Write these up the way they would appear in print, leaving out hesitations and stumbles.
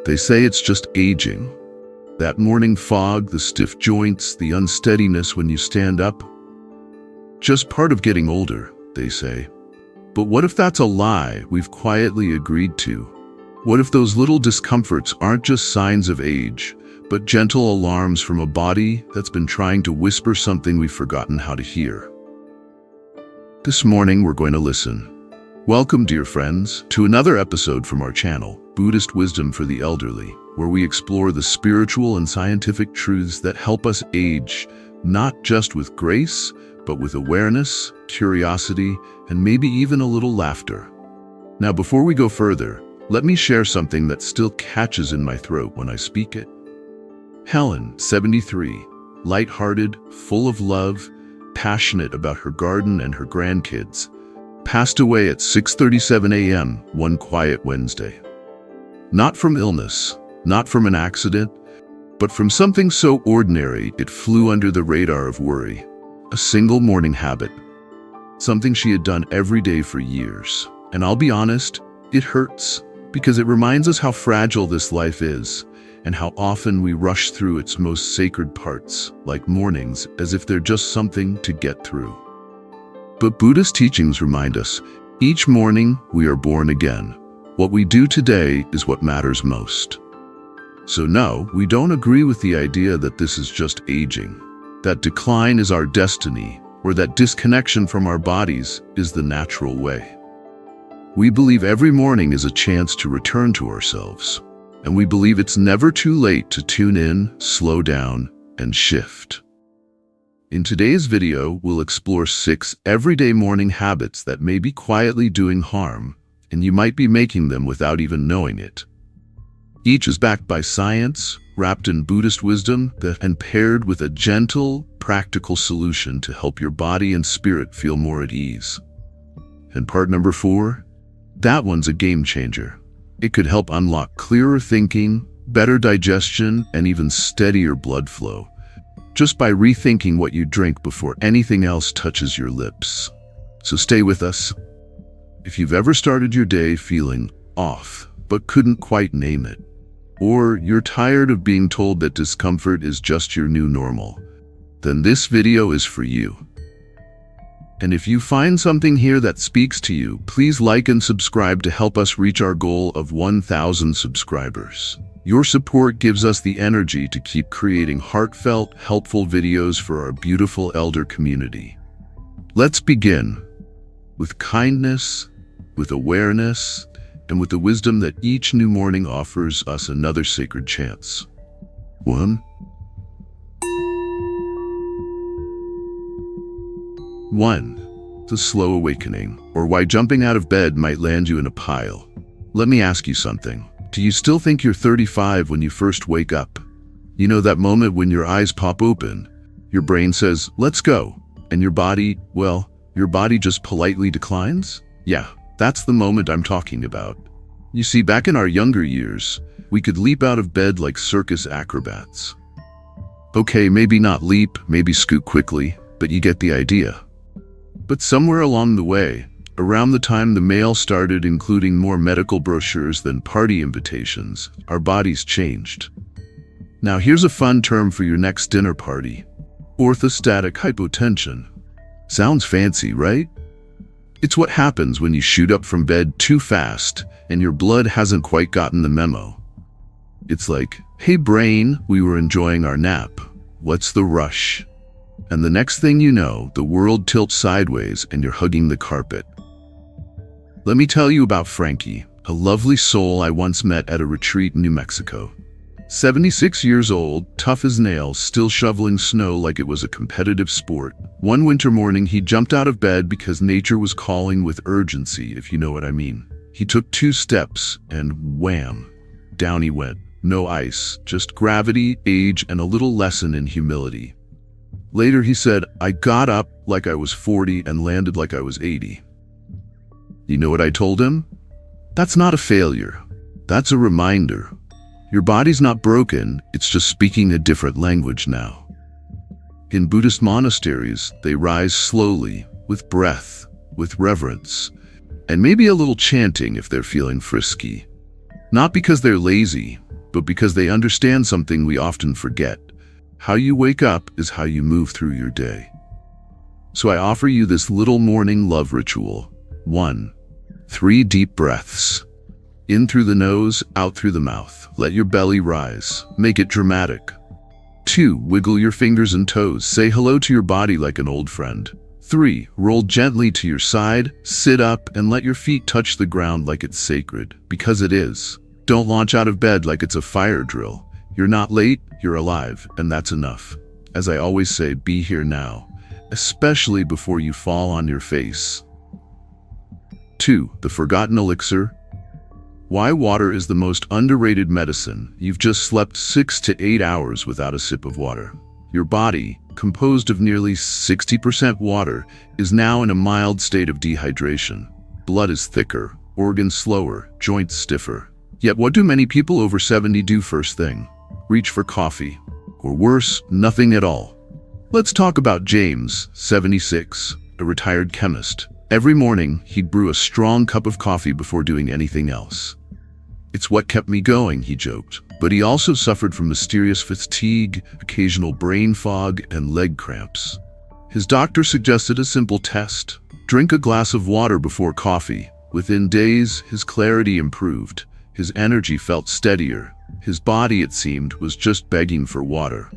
They say it's just aging. That morning fog, the stiff joints, the unsteadiness when you stand up. Just part of getting older, they say. But what if that's a lie we've quietly agreed to? What if those little discomforts aren't just signs of age, but gentle alarms from a body that's been trying to whisper something we've forgotten how to hear? This morning, we're going to listen. Welcome, dear friends, to another episode from our channel, Buddhist Wisdom for the Elderly, where we explore the spiritual and scientific truths that help us age, not just with grace, but with awareness, curiosity, and maybe even a little laughter. Now, before we go further, let me share something that still catches in my throat when I speak it. Helen, 73, lighthearted, full of love, passionate about her garden and her grandkids, passed away at 6:37 a.m. one quiet Wednesday. Not from illness, not from an accident, but from something so ordinary it flew under the radar of worry. A single morning habit. Something she had done every day for years. And I'll be honest, it hurts, because it reminds us how fragile this life is, and how often we rush through its most sacred parts, like mornings, as if they're just something to get through. But Buddhist teachings remind us, each morning we are born again. What we do today is what matters most. So no, we don't agree with the idea that this is just aging, that decline is our destiny, or that disconnection from our bodies is the natural way. We believe every morning is a chance to return to ourselves, and we believe it's never too late to tune in, slow down, and shift. In today's video, we'll explore 6 everyday morning habits that may be quietly doing harm, and you might be making them without even knowing it. Each is backed by science, wrapped in Buddhist wisdom, and paired with a gentle, practical solution to help your body and spirit feel more at ease. And part number 4? That one's a game changer. It could help unlock clearer thinking, better digestion, and even steadier blood flow, just by rethinking what you drink before anything else touches your lips. So stay with us. If you've ever started your day feeling off, but couldn't quite name it, or you're tired of being told that discomfort is just your new normal, then this video is for you. And if you find something here that speaks to you, please like and subscribe to help us reach our goal of 1,000 subscribers. Your support gives us the energy to keep creating heartfelt, helpful videos for our beautiful elder community. Let's begin with kindness, with awareness, and with the wisdom that each new morning offers us another sacred chance. 1. The slow awakening, or why jumping out of bed might land you in a pile. Let me ask you something. Do you still think you're 35 when you first wake up? You know that moment when your eyes pop open, your brain says, let's go, and your body just politely declines? Yeah, that's the moment I'm talking about. You see, back in our younger years, we could leap out of bed like circus acrobats. Okay, maybe not leap, maybe scoot quickly, but you get the idea. But somewhere along the way, around the time the mail started including more medical brochures than party invitations, our bodies changed. Now here's a fun term for your next dinner party. Orthostatic hypotension. Sounds fancy, right? It's what happens when you shoot up from bed too fast and your blood hasn't quite gotten the memo. It's like, hey brain, we were enjoying our nap. What's the rush? And the next thing you know, the world tilts sideways and you're hugging the carpet. Let me tell you about Frankie, a lovely soul I once met at a retreat in New Mexico. 76 years old, tough as nails, still shoveling snow like it was a competitive sport. One winter morning, he jumped out of bed because nature was calling with urgency, if you know what I mean. He took 2 steps and wham, down he went. No ice, just gravity, age, and a little lesson in humility. Later he said, I got up like I was 40 and landed like I was 80. You know what I told him? That's not a failure. That's a reminder. Your body's not broken, it's just speaking a different language now. In Buddhist monasteries, they rise slowly, with breath, with reverence, and maybe a little chanting if they're feeling frisky. Not because they're lazy, but because they understand something we often forget. How you wake up is how you move through your day. So I offer you this little morning love ritual. 1. 3 deep breaths. In through the nose, out through the mouth. Let your belly rise. Make it dramatic. 2. Wiggle your fingers and toes. Say hello to your body like an old friend. 3. Roll gently to your side, sit up, and let your feet touch the ground like it's sacred, because it is. Don't launch out of bed like it's a fire drill. You're not late, you're alive, and that's enough. As I always say, be here now, especially before you fall on your face. 2. The forgotten elixir. Why water is the most underrated medicine. You've just slept 6 to 8 hours without a sip of water. Your body, composed of nearly 60% water, is now in a mild state of dehydration. Blood is thicker, organs slower, joints stiffer. Yet what do many people over 70 do first thing? Reach for coffee. Or worse, nothing at all. Let's talk about James, 76, a retired chemist. Every morning, he'd brew a strong cup of coffee before doing anything else. It's what kept me going, he joked. But he also suffered from mysterious fatigue, occasional brain fog, and leg cramps. His doctor suggested a simple test. Drink a glass of water before coffee. Within days, his clarity improved. His energy felt steadier. His body, it seemed, was just begging for water.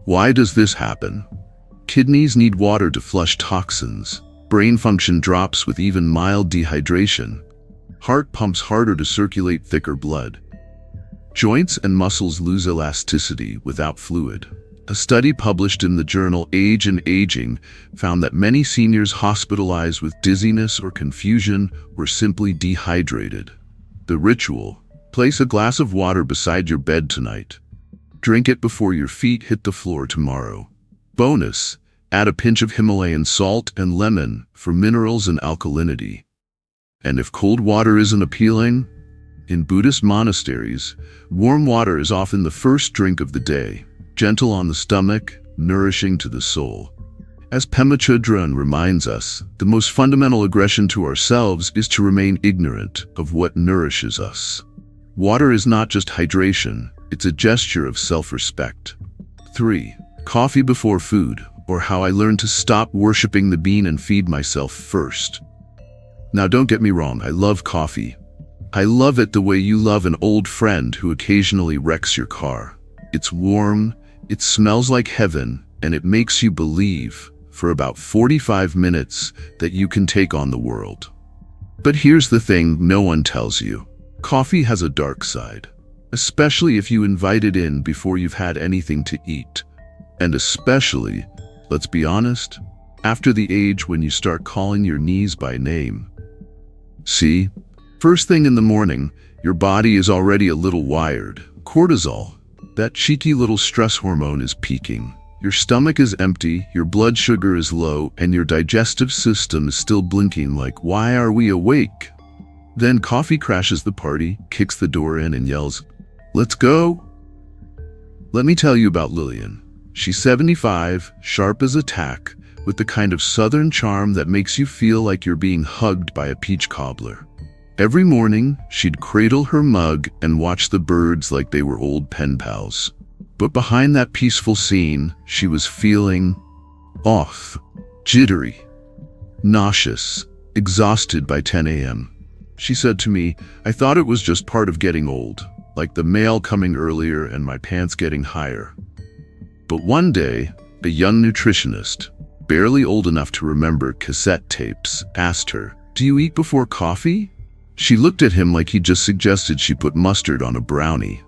Why does this happen? Kidneys need water to flush toxins. Brain function drops with even mild dehydration. Heart pumps harder to circulate thicker blood. Joints and muscles lose elasticity without fluid. A study published in the journal Age and Aging found that many seniors hospitalized with dizziness or confusion were simply dehydrated. The ritual: place a glass of water beside your bed tonight. Drink it before your feet hit the floor tomorrow. Bonus: add a pinch of Himalayan salt and lemon for minerals and alkalinity. And if cold water isn't appealing, in Buddhist monasteries, warm water is often the first drink of the day, gentle on the stomach, nourishing to the soul. As Pema Chodron reminds us, the most fundamental aggression to ourselves is to remain ignorant of what nourishes us. Water is not just hydration, it's a gesture of self-respect. 3. Coffee before food, or how I learned to stop worshiping the bean and feed myself first. Now don't get me wrong, I love coffee. I love it the way you love an old friend who occasionally wrecks your car. It's warm, it smells like heaven, and it makes you believe, for about 45 minutes, that you can take on the world. But here's the thing no one tells you. Coffee has a dark side, especially if you invite it in before you've had anything to eat. And especially, let's be honest, after the age when you start calling your knees by name. See? First thing in the morning, your body is already a little wired. Cortisol, that cheeky little stress hormone, is peaking. Your stomach is empty, your blood sugar is low, and your digestive system is still blinking like, why are we awake? Then coffee crashes the party, kicks the door in, and yells, let's go. Let me tell you about Lillian. She's 75, sharp as a tack, with the kind of southern charm that makes you feel like you're being hugged by a peach cobbler. Every morning, she'd cradle her mug and watch the birds like they were old pen pals. But behind that peaceful scene, she was feeling off, jittery, nauseous, exhausted by 10 a.m. She said to me, I thought it was just part of getting old, like the mail coming earlier and my pants getting higher. But one day, a young nutritionist, barely old enough to remember cassette tapes, asked her, do you eat before coffee? She looked at him like he just suggested she put mustard on a brownie.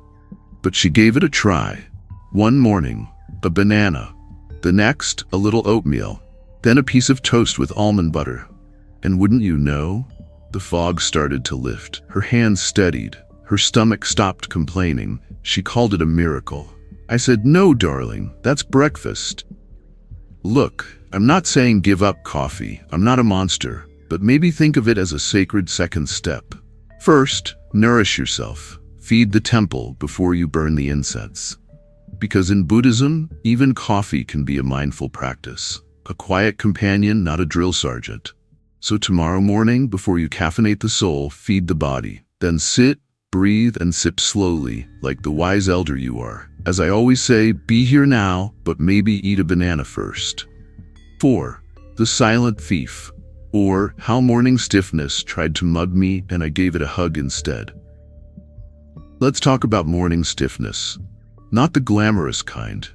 But she gave it a try. One morning, a banana. The next, a little oatmeal. Then a piece of toast with almond butter. And wouldn't you know, the fog started to lift. Her hands steadied. Her stomach stopped complaining. She called it a miracle. I said, no, darling, that's breakfast. Look, I'm not saying give up coffee. I'm not a monster. But maybe think of it as a sacred second step. First, nourish yourself. Feed the temple before you burn the incense. Because in Buddhism, even coffee can be a mindful practice. A quiet companion, not a drill sergeant. So tomorrow morning, before you caffeinate the soul, feed the body. Then sit, breathe and sip slowly, like the wise elder you are. As I always say, be here now, but maybe eat a banana first. 4. The silent thief, or how morning stiffness tried to mug me and I gave it a hug instead. Let's talk about morning stiffness. Not the glamorous kind.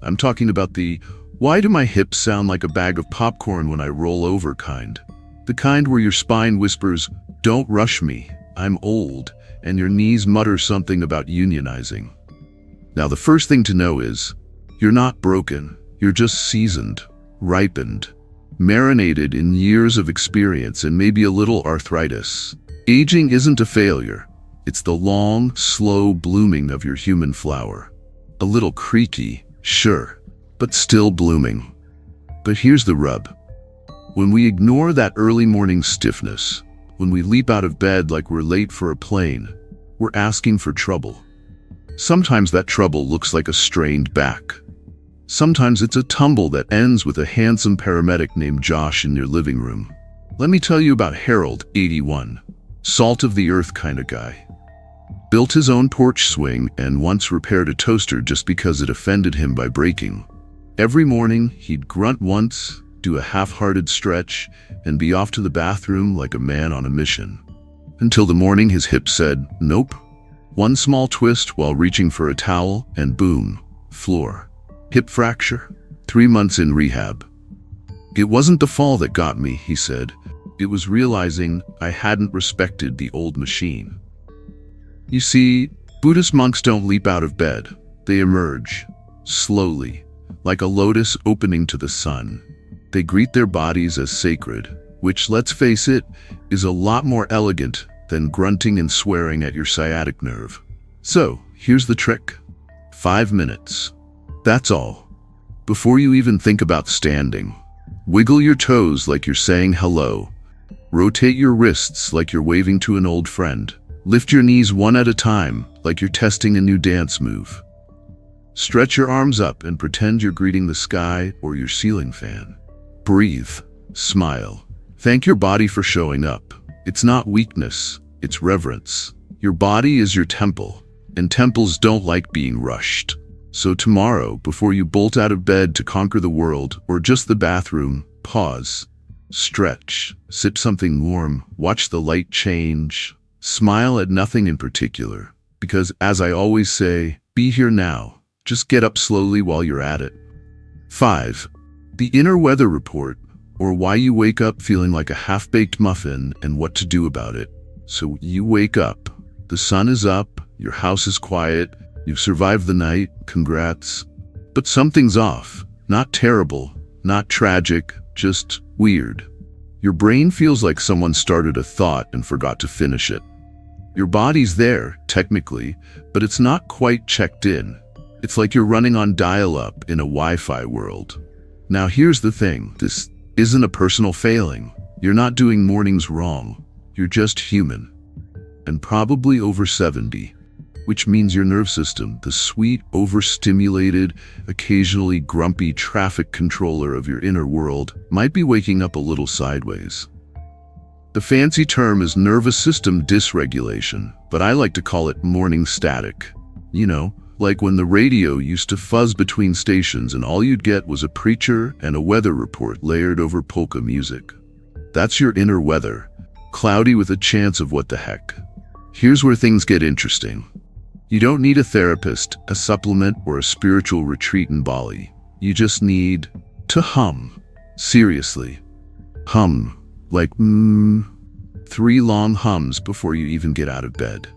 I'm talking about the why do my hips sound like a bag of popcorn when I roll over kind. The kind where your spine whispers, don't rush me, I'm old, and your knees mutter something about unionizing. Now the first thing to know is, you're not broken, you're just seasoned, ripened, marinated in years of experience and maybe a little arthritis. Aging isn't a failure, it's the long, slow blooming of your human flower. A little creaky, sure, but still blooming. But here's the rub. When we ignore that early morning stiffness, when we leap out of bed like we're late for a plane, we're asking for trouble. Sometimes that trouble looks like a strained back. Sometimes it's a tumble that ends with a handsome paramedic named Josh in your living room. Let me tell you about Harold, 81, salt of the earth kind of guy. Built his own porch swing and once repaired a toaster just because it offended him by breaking. Every morning, he'd grunt once, do a half-hearted stretch, and be off to the bathroom like a man on a mission. Until the morning his hip said, nope. One small twist while reaching for a towel, and boom, floor. Hip fracture, 3 months in rehab. It wasn't the fall that got me, he said. It was realizing I hadn't respected the old machine. You see, Buddhist monks don't leap out of bed. They emerge, slowly, like a lotus opening to the sun. They greet their bodies as sacred, which, let's face it, is a lot more elegant than grunting and swearing at your sciatic nerve. So, here's the trick. 5 minutes. That's all. Before you even think about standing, wiggle your toes like you're saying hello. Rotate your wrists like you're waving to an old friend. Lift your knees one at a time like you're testing a new dance move. Stretch your arms up and pretend you're greeting the sky or your ceiling fan. Breathe. Smile. Thank your body for showing up. It's not weakness, it's reverence. Your body is your temple, and temples don't like being rushed. So tomorrow, before you bolt out of bed to conquer the world or just the bathroom, pause. Stretch. Sip something warm. Watch the light change. Smile at nothing in particular. Because, as I always say, be here now. Just get up slowly while you're at it. 5. The inner weather report, or why you wake up feeling like a half-baked muffin and what to do about it. So you wake up. The sun is up. Your house is quiet. You've survived the night. Congrats. But something's off. Not terrible. Not tragic. Just weird. Your brain feels like someone started a thought and forgot to finish it. Your body's there, technically, but it's not quite checked in. It's like you're running on dial-up in a Wi-Fi world. Now here's the thing. This isn't a personal failing. You're not doing mornings wrong. You're just human. And probably over 70. Which means your nerve system, the sweet, overstimulated, occasionally grumpy traffic controller of your inner world, might be waking up a little sideways. The fancy term is nervous system dysregulation, but I like to call it morning static. You know, like when the radio used to fuzz between stations and all you'd get was a preacher and a weather report layered over polka music. That's your inner weather, cloudy with a chance of what the heck. Here's where things get interesting. You don't need a therapist, a supplement, or a spiritual retreat in Bali. You just need to hum. Seriously. Hum. Like 3 long hums before you even get out of bed.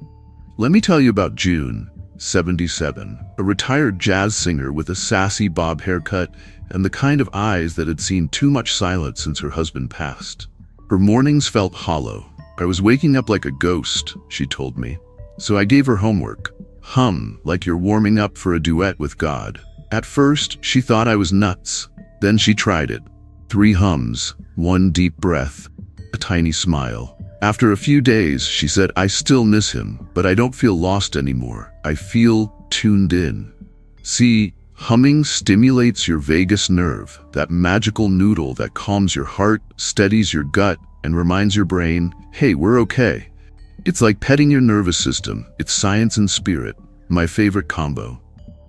Let me tell you about June, 77, a retired jazz singer with a sassy bob haircut and the kind of eyes that had seen too much silence since her husband passed. Her mornings felt hollow. I was waking up like a ghost, she told me. So I gave her homework. Hum like you're warming up for a duet with God. At first, she thought I was nuts. Then she tried it. 3 hums, 1 deep breath, a tiny smile. After a few days, she said, I still miss him, but I don't feel lost anymore. I feel tuned in. See, humming stimulates your vagus nerve, that magical noodle that calms your heart, steadies your gut, and reminds your brain, hey, we're okay. It's like petting your nervous system. It's science and spirit, my favorite combo.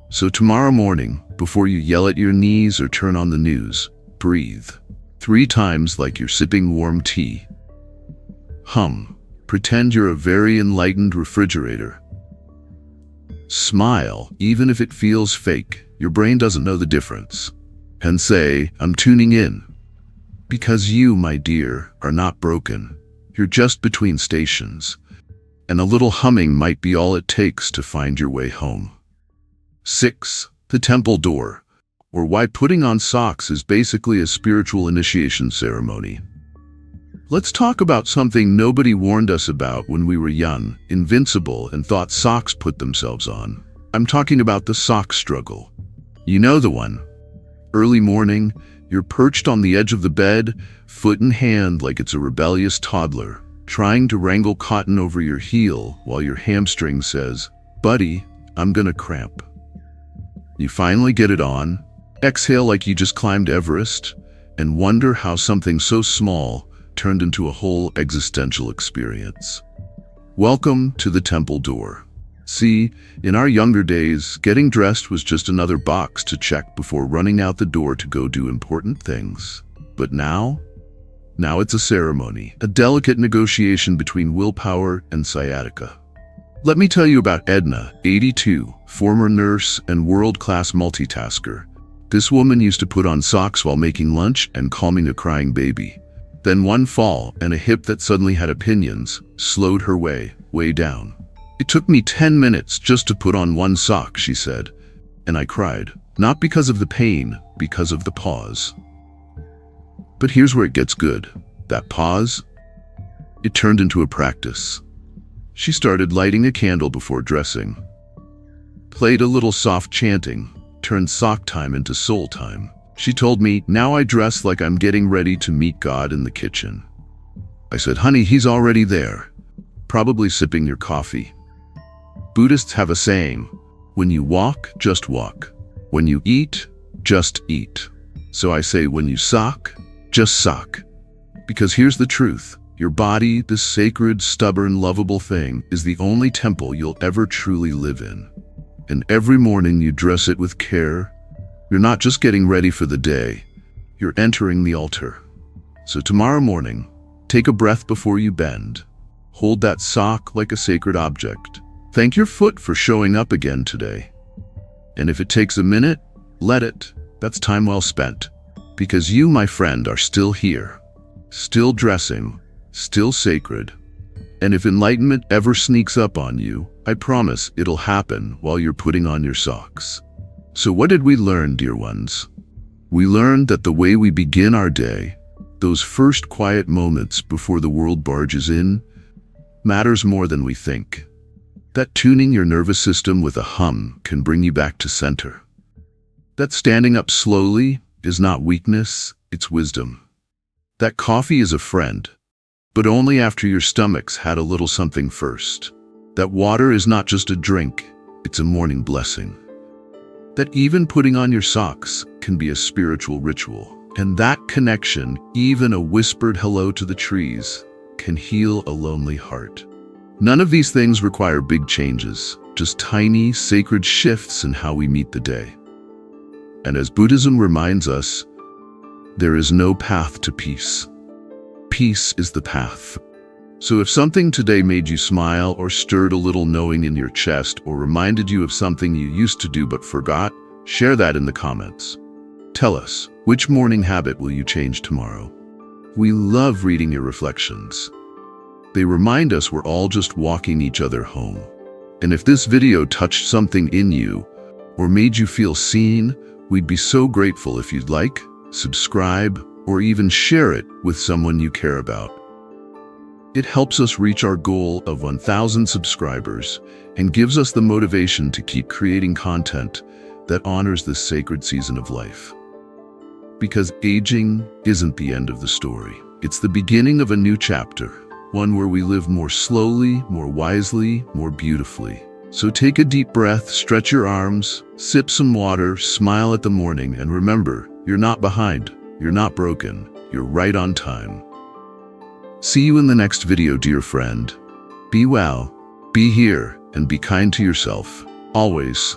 So tomorrow morning, before you yell at your knees or turn on the news, breathe 3 times like you're sipping warm tea. Hum. Pretend you're a very enlightened refrigerator. Smile, even if it feels fake. Your brain doesn't know the difference. And say, I'm tuning in. Because you, my dear, are not broken. You're just between stations. And a little humming might be all it takes to find your way home. 6. The temple door, or why putting on socks is basically a spiritual initiation ceremony. Let's talk about something nobody warned us about when we were young, invincible, and thought socks put themselves on. I'm talking about the sock struggle. You know the one. Early morning, you're perched on the edge of the bed, foot in hand like it's a rebellious toddler, trying to wrangle cotton over your heel while your hamstring says, "Buddy, I'm gonna cramp." You finally get it on, exhale like you just climbed Everest, and wonder how something so small turned into a whole existential experience. Welcome to the temple door. See, in our younger days, getting dressed was just another box to check before running out the door to go do important things. But now it's a ceremony, a delicate negotiation between willpower and sciatica. Let me tell you about Edna, 82, former nurse and world-class multitasker. This woman used to put on socks while making lunch and calming a crying baby. Then one fall and a hip that suddenly had opinions slowed her way down. "It took me 10 minutes just to put on one sock," she said, and I cried, not because of the pain, because of the pause. But here's where it gets good. That pause, it turned into a practice. She started lighting a candle before dressing, played a little soft chanting, turned sock time into soul time. She told me, "Now I dress like I'm getting ready to meet God in the kitchen." I said, "Honey, he's already there, probably sipping your coffee." Buddhists have a saying, when you walk, just walk. When you eat, just eat. So I say, when you sock, just sock. Because here's the truth. Your body, this sacred, stubborn, lovable thing, is the only temple you'll ever truly live in. And every morning you dress it with care. You're not just getting ready for the day, you're entering the altar. So tomorrow morning, take a breath before you bend. Hold that sock like a sacred object. Thank your foot for showing up again today. And if it takes a minute, let it. That's time well spent. Because you, my friend, are still here. Still dressing, still sacred. And if enlightenment ever sneaks up on you, I promise it'll happen while you're putting on your socks. So what did we learn, dear ones? We learned that the way we begin our day, those first quiet moments before the world barges in, matters more than we think. That tuning your nervous system with a hum can bring you back to center. That standing up slowly is not weakness, it's wisdom. That coffee is a friend, but only after your stomach's had a little something first. That water is not just a drink, it's a morning blessing. That even putting on your socks can be a spiritual ritual. And that connection, even a whispered hello to the trees, can heal a lonely heart. None of these things require big changes, just tiny, sacred shifts in how we meet the day. And as Buddhism reminds us, there is no path to peace. Peace is the path. So if something today made you smile or stirred a little knowing in your chest or reminded you of something you used to do but forgot, share that in the comments. Tell us, which morning habit will you change tomorrow? We love reading your reflections. They remind us we're all just walking each other home. And if this video touched something in you or made you feel seen, we'd be so grateful if you'd like, subscribe, or even share it with someone you care about. It helps us reach our goal of 1,000 subscribers and gives us the motivation to keep creating content that honors this sacred season of life. Because aging isn't the end of the story. It's the beginning of a new chapter, one where we live more slowly, more wisely, more beautifully. So take a deep breath, stretch your arms, sip some water, smile at the morning, and remember, you're not behind, you're not broken, you're right on time. See you in the next video, dear friend. Be well, be here, and be kind to yourself. Always.